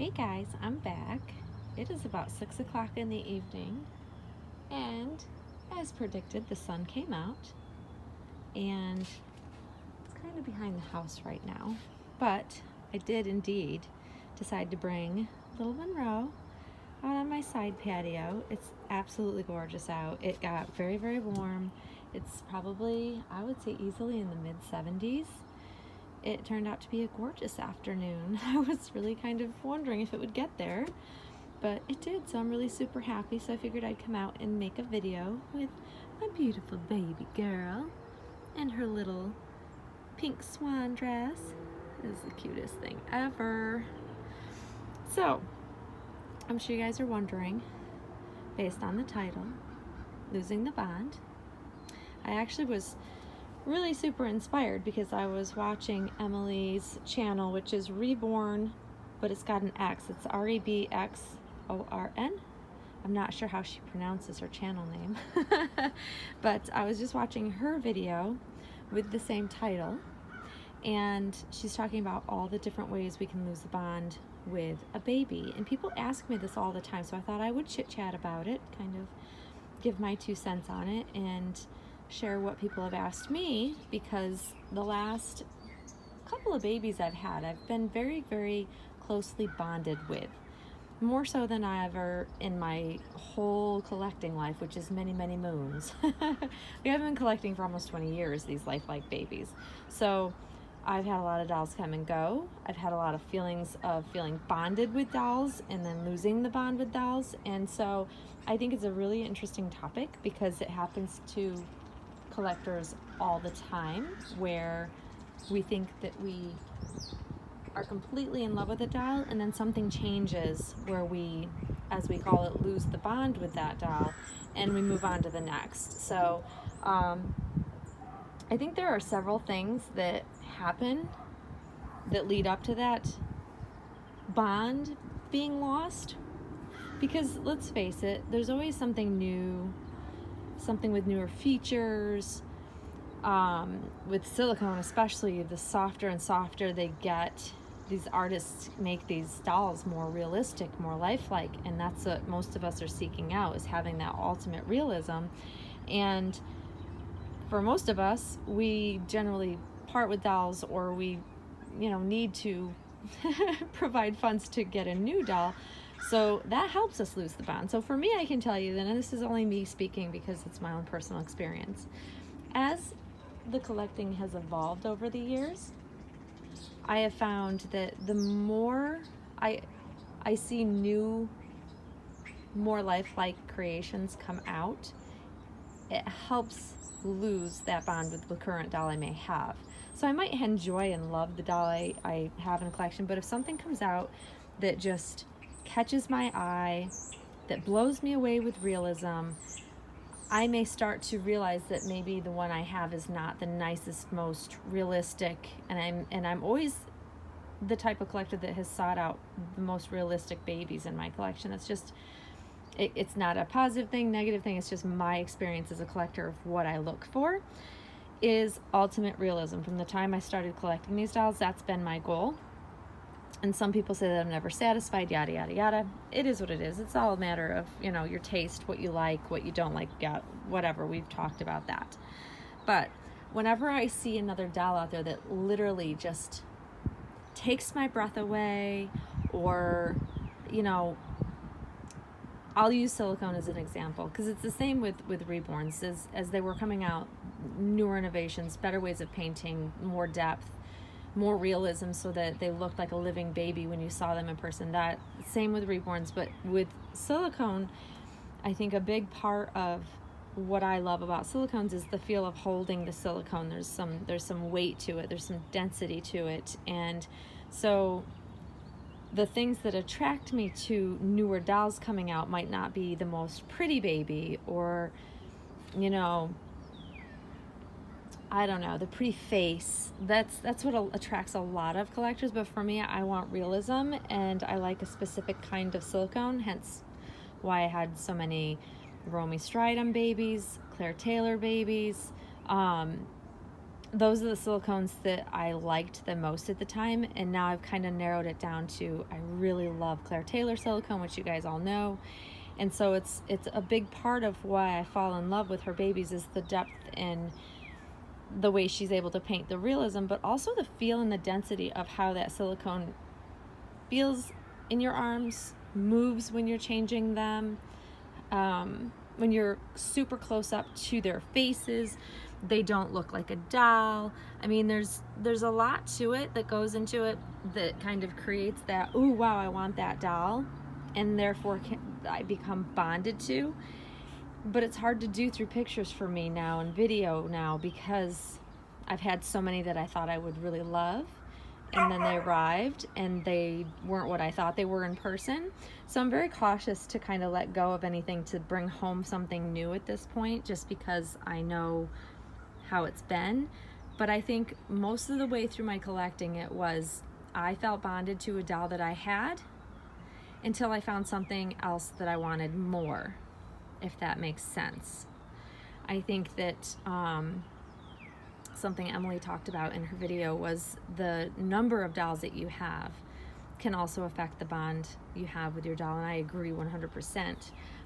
Hey guys, I'm back. It is about 6 o'clock in the evening, and as predicted, the sun came out, and it's kind of behind the house right now. But I did indeed decide to bring little Monroe out on my side patio. It's absolutely gorgeous out. It got very, very warm. It's probably, I would say, easily in the mid-70s. It turned out to be a gorgeous afternoon. I was really kind of wondering if it would get there, but it did, so I'm really super happy. So I figured I'd come out and make a video with my beautiful baby girl and her little pink swan dress. It is the cutest thing ever. So I'm sure you guys are wondering, based on the title, Losing the Bond. I actually was really super inspired because I was watching Emily's channel, which is Reborn, but it's got an X. It's REBXORN. I'm not sure how she pronounces her channel name, but I was just watching her video with the same title, and she's talking about all the different ways we can lose the bond with a baby. And people ask me this all the time, so I thought I would chit chat about it, kind of give my 2 cents on it, and share what people have asked me, because the last couple of babies I've had, I've been very, very closely bonded with, more so than I ever in my whole collecting life, which is many, many moons. We haven't been collecting for almost 20 years, these lifelike babies. So I've had a lot of dolls come and go. I've had a lot of feelings of feeling bonded with dolls and then losing the bond with dolls. And so I think it's a really interesting topic because it happens to collectors all the time, where we think that we are completely in love with a doll, and then something changes where we, as we call it, lose the bond with that doll, and we move on to the next. So I think there are several things that happen that lead up to that bond being lost, because let's face it, there's always something new, something with newer features. With silicone especially, the softer and softer they get, these artists make these dolls more realistic, more lifelike, and that's what most of us are seeking out, is having that ultimate realism. And for most of us, we generally part with dolls, or we need to provide funds to get a new doll. So that helps us lose the bond. So for me, I can tell you that, and this is only me speaking because it's my own personal experience, as the collecting has evolved over the years, I have found that the more I see new, more lifelike creations come out, it helps lose that bond with the current doll I may have. So I might enjoy and love the doll I have in a collection, but if something comes out that just catches my eye, that blows me away with realism, I may start to realize that maybe the one I have is not the nicest, most realistic, and I'm always the type of collector that has sought out the most realistic babies in my collection. It's just, it's not a positive thing, negative thing, it's just my experience as a collector of what I look for is ultimate realism. From the time I started collecting these dolls, that's been my goal. And some people say that I'm never satisfied, yada, yada, yada. It is what it is. It's all a matter of, your taste, what you like, what you don't like, whatever. We've talked about that. But whenever I see another doll out there that literally just takes my breath away, or, I'll use silicone as an example, because it's the same with Reborns. As they were coming out, newer innovations, better ways of painting, more depth, more realism, so that they looked like a living baby when you saw them in person. That same with Reborns, but with silicone, I think a big part of what I love about silicones is the feel of holding the silicone. There's some weight to it, there's some density to it, and so the things that attract me to newer dolls coming out might not be the most pretty baby, or I don't know, the pretty face. That's what attracts a lot of collectors, but for me, I want realism, and I like a specific kind of silicone, hence why I had so many Romy Stridham babies, Claire Taylor babies, those are the silicones that I liked the most at the time, and now I've kind of narrowed it down to, I really love Claire Taylor silicone, which you guys all know. And so it's a big part of why I fall in love with her babies is the depth and the way she's able to paint the realism, but also the feel and the density of how that silicone feels in your arms, moves when you're changing them, when you're super close up to their faces. They don't look like a doll. I mean, there's a lot to it that goes into it that kind of creates that, ooh, wow, I want that doll, and therefore I become bonded to. But it's hard to do through pictures for me now and video now, because I've had so many that I thought I would really love, and then they arrived and they weren't what I thought they were in person. So I'm very cautious to kind of let go of anything to bring home something new at this point, just because I know how it's been. But I think most of the way through my collecting, it was, I felt bonded to a doll that I had until I found something else that I wanted more, if that makes sense. I think that something Emily talked about in her video was the number of dolls that you have can also affect the bond you have with your doll, and I agree 100%.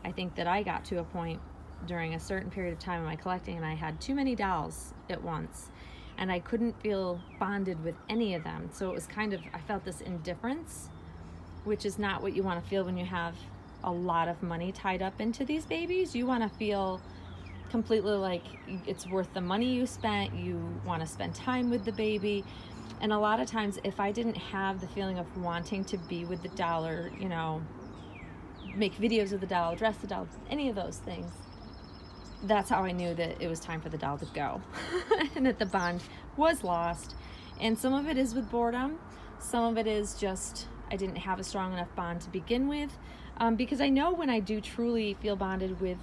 I think that I got to a point during a certain period of time in my collecting, and I had too many dolls at once, and I couldn't feel bonded with any of them. So it was kind of, I felt this indifference, which is not what you want to feel when you have a lot of money tied up into these babies. You want to feel completely like it's worth the money you spent. You want to spend time with the baby. And a lot of times, if I didn't have the feeling of wanting to be with the doll, or, you know, make videos of the doll, dress the doll, any of those things, that's how I knew that it was time for the doll to go and that the bond was lost. And some of it is with boredom. Some of it is just, I didn't have a strong enough bond to begin with. Because I know when I do truly feel bonded with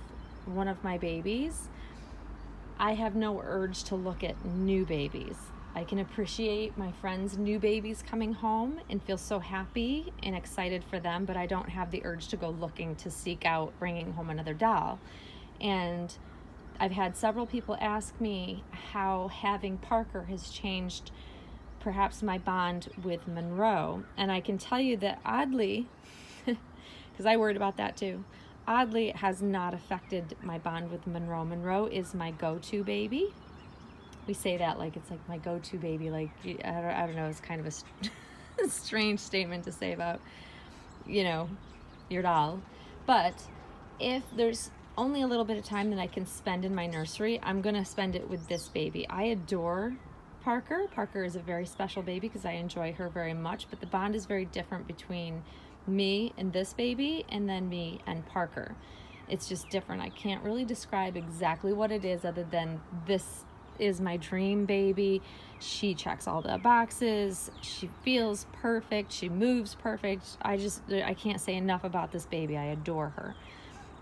one of my babies, I have no urge to look at new babies. I can appreciate my friends' new babies coming home and feel so happy and excited for them, but I don't have the urge to go looking to seek out bringing home another doll. And I've had several people ask me how having Parker has changed perhaps my bond with Monroe. And I can tell you that oddly, because I worried about that too, oddly it has not affected my bond with Monroe. Monroe is my go-to baby. We say that like it's like my go-to baby. Like, I don't know, it's kind of a strange statement to say about, you know, your doll. But if there's only a little bit of time that I can spend in my nursery, I'm going to spend it with this baby. I adore Parker. Parker is a very special baby because I enjoy her very much, but the bond is very different between me and this baby and then me and Parker. It's just different. I can't really describe exactly what it is other than this is my dream baby. She checks all the boxes. She feels perfect. She moves perfect. I can't say enough about this baby. I adore her.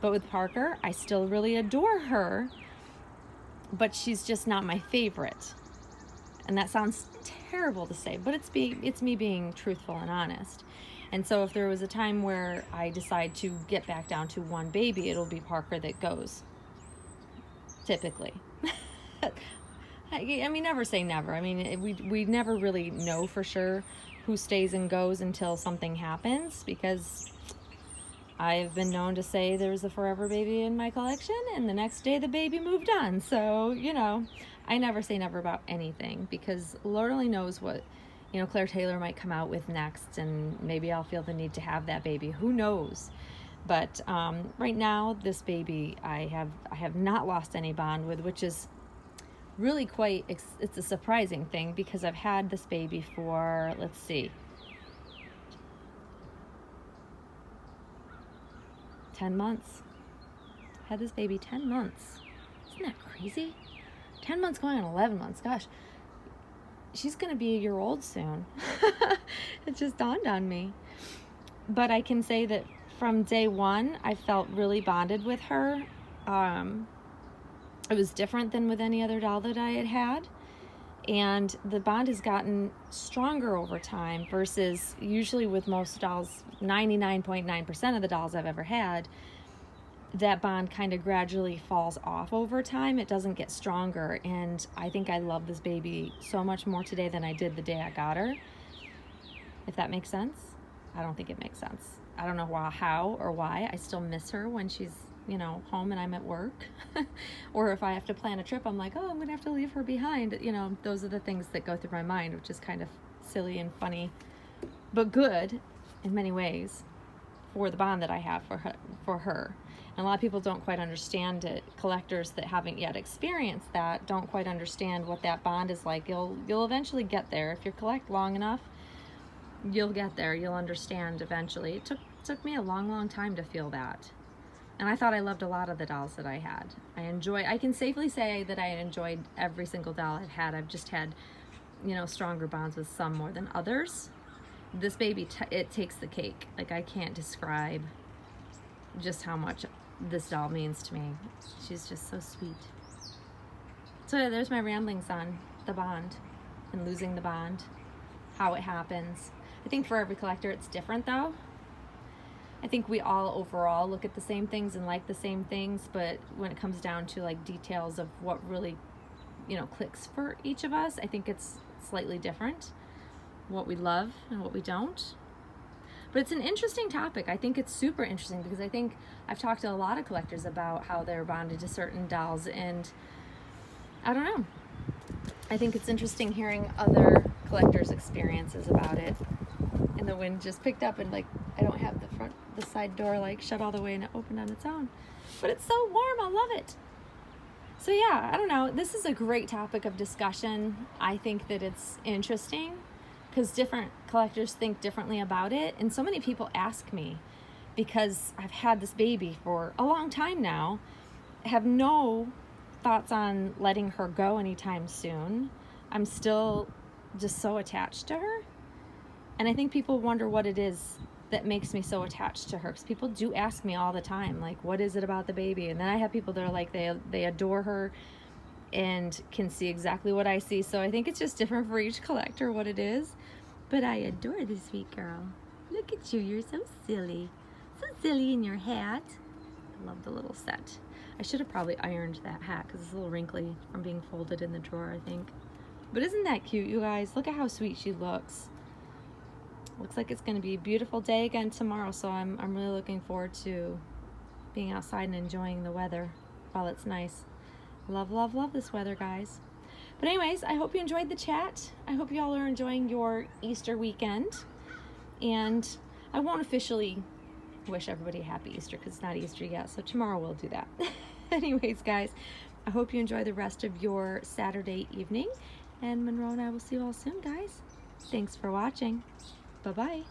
But with Parker, I still really adore her, but she's just not my favorite. And that sounds terrible to say, but it's me being truthful and honest. And so if there was a time where I decide to get back down to one baby, it'll be Parker that goes, typically. I mean, never say never. I mean, we never really know for sure who stays and goes until something happens, because I've been known to say there was a forever baby in my collection, and the next day the baby moved on. So, you know, I never say never about anything, because Lord only knows what, you know, Claire Taylor might come out with next, and maybe I'll feel the need to have that baby. Who knows? But right now, this baby I have not lost any bond with, which is really quite, it's a surprising thing, because I've had this baby for, let's see, 10 months. Had this baby 10 months. Isn't that crazy? 10 months going on 11 months. Gosh, she's going to be a year old soon. It just dawned on me. But I can say that from day one, I felt really bonded with her. It was different than with any other doll that I had had. And the bond has gotten stronger over time versus usually with most dolls, 99.9% of the dolls I've ever had, that bond kind of gradually falls off over time. It doesn't get stronger. And I think I love this baby so much more today than I did the day I got her. If that makes sense. I don't think it makes sense. I don't know how or why. I still miss her when she's, you know, home and I'm at work. Or if I have to plan a trip, I'm like, oh, I'm going to have to leave her behind. You know, those are the things that go through my mind, which is kind of silly and funny, but good in many ways for the bond that I have for her. And a lot of people don't quite understand it. Collectors that haven't yet experienced that don't quite understand what that bond is like. You'll eventually get there. If you collect long enough, you'll get there. You'll understand eventually. It took me a long time to feel that. And I thought I loved a lot of the dolls that I had. I can safely say that I enjoyed every single doll I've had. I've just had, you know, stronger bonds with some more than others. This baby, it takes the cake. Like, I can't describe just how much this doll means to me. She's just so sweet. So yeah, there's my ramblings on the bond and losing the bond, how it happens. I think for every collector it's different though. I think we all overall look at the same things and like the same things, but when it comes down to like details of what really, you know, clicks for each of us, I think it's slightly different, what we love and what we don't. But it's an interesting topic. I think it's super interesting because I think I've talked to a lot of collectors about how they're bonded to certain dolls, and I don't know. I think it's interesting hearing other collectors' experiences about it. And the wind just picked up, and like I don't have the side door like shut all the way and it opened on its own. But it's so warm, I love it. So yeah, I don't know. This is a great topic of discussion. I think that it's interesting because different collectors think differently about it. And so many people ask me, because I've had this baby for a long time now, have no thoughts on letting her go anytime soon. I'm still just so attached to her. And I think people wonder what it is that makes me so attached to her. Because people do ask me all the time, like, what is it about the baby? And then I have people that are like, they adore her and can see exactly what I see. So I think it's just different for each collector what it is. But I adore this sweet girl. Look at you, you're so silly. So silly in your hat. I love the little set. I should have probably ironed that hat because it's a little wrinkly from being folded in the drawer, I think. But isn't that cute, you guys? Look at how sweet she looks. Looks like it's going to be a beautiful day again tomorrow, so I'm really looking forward to being outside and enjoying the weather while it's nice. Love this weather, guys. But anyways, I hope you enjoyed the chat. I hope you all are enjoying your Easter weekend. And I won't officially wish everybody a happy Easter because it's not Easter yet, so tomorrow we'll do that. Anyways, guys, I hope you enjoy the rest of your Saturday evening. And Monroe and I will see you all soon, guys. Thanks for watching. Bye-bye.